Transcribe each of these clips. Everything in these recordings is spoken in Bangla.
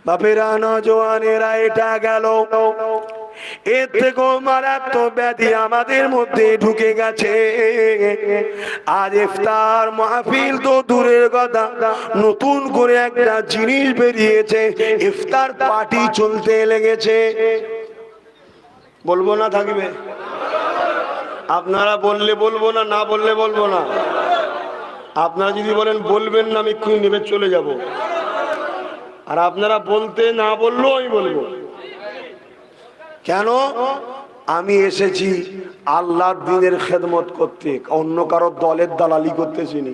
বাপেরা নওজওয়ানেরা এটা গেল, এর থেকেও মারাত্মক ব্যাধি আমাদের মধ্যে ঢুকে গেছে। আজ ইফতার মাহফিল তো দূরের কথা, নতুন করে একটা জিনিস বেরিয়েছে, ইফতার পার্টি চলতে লেগেছে। বলবো না থাকবে? আপনারা বললে বলবো না, না বললে বলবো না। আপনারা যদি বলেন বলবেন না, আমি এক্ষুনি নেমে চলে যাব। আর আপনারা বলতে না বললেও আমি বলবো। কেন? আমি এসেছি আল্লাহর দ্বীনের খেদমত করতে, অন্য কারো দলের দালালি করতেছি না,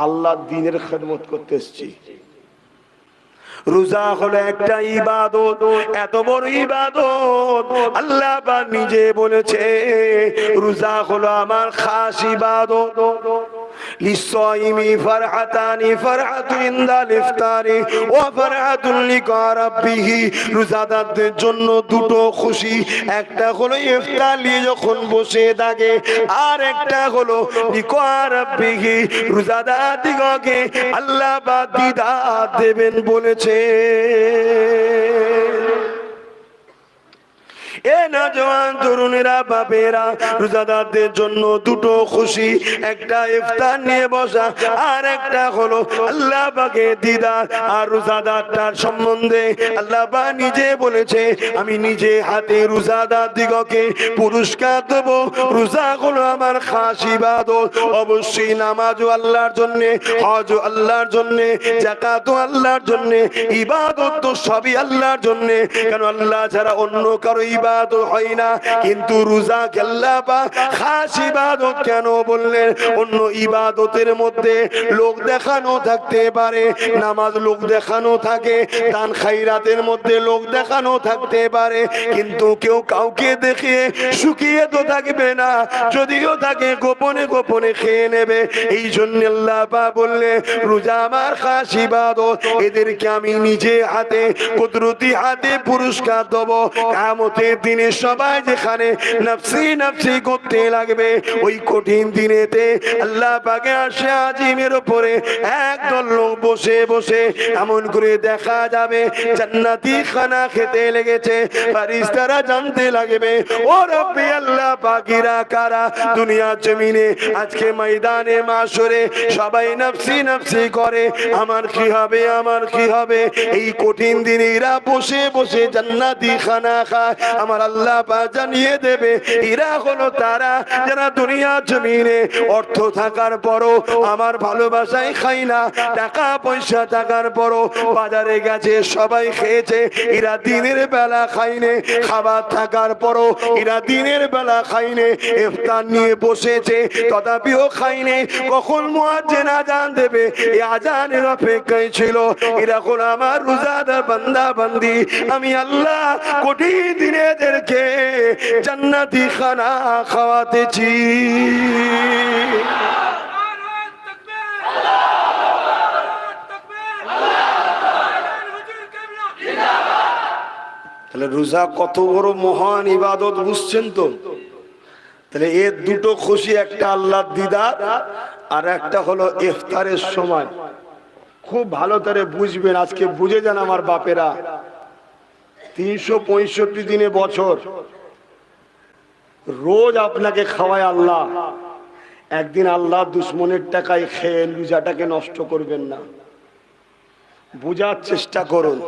আল্লাহর দ্বীনের খেদমত করতে এসেছি। রোজা হলো একটা ইবাদত, এত বড় ইবাদত আল্লাহ পাক নিজে বলেছে রোজা হলো আমার খাস ইবাদত। লিসাইমি ফারহাতানি, ফারহাতুন ইনদাল ইফতারি ওয়া ফারহাতুন লিকা রাব্বিহি। রোজাদারদের জন্য দুটো খুশি, একটা হলো ইফতার নিয়ে যখন বসে থাকে, আর একটা হলো লিকা রাব্বিহি, রোজাদার দিগকে আল্লাহ পাক দিদার দেবেন বলেছে। এ নওজওয়ান তরুণেরা, বাপেরা, রোজাদারদের জন্য দুটো খুশি, একটা ইফতার নিয়ে বসা, আর একটা হলো আল্লাহ পাকের দিদার। আর রোজাদারটার সম্বন্ধে আল্লাহ পাক নিজে বলেছে আমি নিজে হাতে রোজাদার দিগকে পুরস্কার দেব। রোজা হলো আমার খাস ইবাদত। অবশ্যই নামাজও আল্লাহর জন্য, হজও আল্লাহর জন্য, যাকাতও আল্লাহর জন্য, ইবাদত তো সবই আল্লাহর জন্য। কেন? আল্লাহ ছাড়া অন্য কারো ইবাদত হয় না। কিন্তু রোজা আল্লাহ পাক খাস ইবাদত কেন বললেন? অন্য ইবাদতের মধ্যে লোক দেখানো থাকতে পারে, নামাজ লোক দেখানো থাকে, দান খায়রাতের মধ্যে লোক দেখানো থাকতে পারে, কিন্তু কেউ কাউকে দেখে শুকিয়ে তো থাকবে না, যদিও থাকে গোপনে গোপনে খেয়ে নেবে। এই জন্য আল্লাহ পাক বললেন রোজা আমার খাস ইবাদত, এদেরকে আমি নিজে হাতে কুদরতি হাতে পুরস্কার দেব। কিয়ামতের দিনে সবাই যেখানে নফসি নফসি করতে লাগবে, ওই কঠিন দিনেতে আল্লাহ পাকের আরশে আজিমের উপরে একদল লোক বসে বসে এমন করে দেখা যাবে জান্নাতি খানা খেতে লেগেছে। ফেরেশতারা জানতে লাগবে ও রব্বি আল্লাহ পাকিরা কারা দুনিয়ার জমিনে আজকে ময়দানে মাশরে সবাই নফসি নফসি করে, আমার কি হবে, আমার কি হবে। এই কঠিন দিনে এরা বসে বসে জান্নাতি খানা খায়। আমার আল্লাহ পাক জানিয়ে দেবে এরা হলো তারা যারা দুনিয়ার জমিনে অর্থ থাকার পরও আমার ভালোবাসায় খাই না, টাকা পয়সা থাকার পরও বাজারে গেছে সবাই খেয়েছে, এরা দিনের বেলা খাইনে। খাবার থাকার পরও এরা দিনের বেলা খাইনে, ইফতার নিয়ে বসেছে তথাপিও খাইনে। কখন মুয়াজ্জিন আযান দেবে এই আযানের অপেক্ষায় ছিল। এরা হলো আমার রোজাদার বান্দা বান্দি। আমি আল্লাহ কঠিন দিনে এদেরকে জান্নাতি খানা খাওয়াতেছি। তাহলে রোজা কত বড় মহান ইবাদত বুঝছেন তো? তাহলে এর দুটো খুশি, একটা আল্লাহর দিদার আর একটা হলো ইফতারের সময়। খুব ভালো করে বুঝবেন, আজকে বুঝে যান আমার বাপেরা। 365 দিনে বছর রোজ আপনাকে খাওয়ায় আল্লাহ। একদিন আল্লাহ দুশ্মনের টাকায় খেয়ে রোজাটাকে নষ্ট করবেন না, বুঝার চেষ্টা করুন।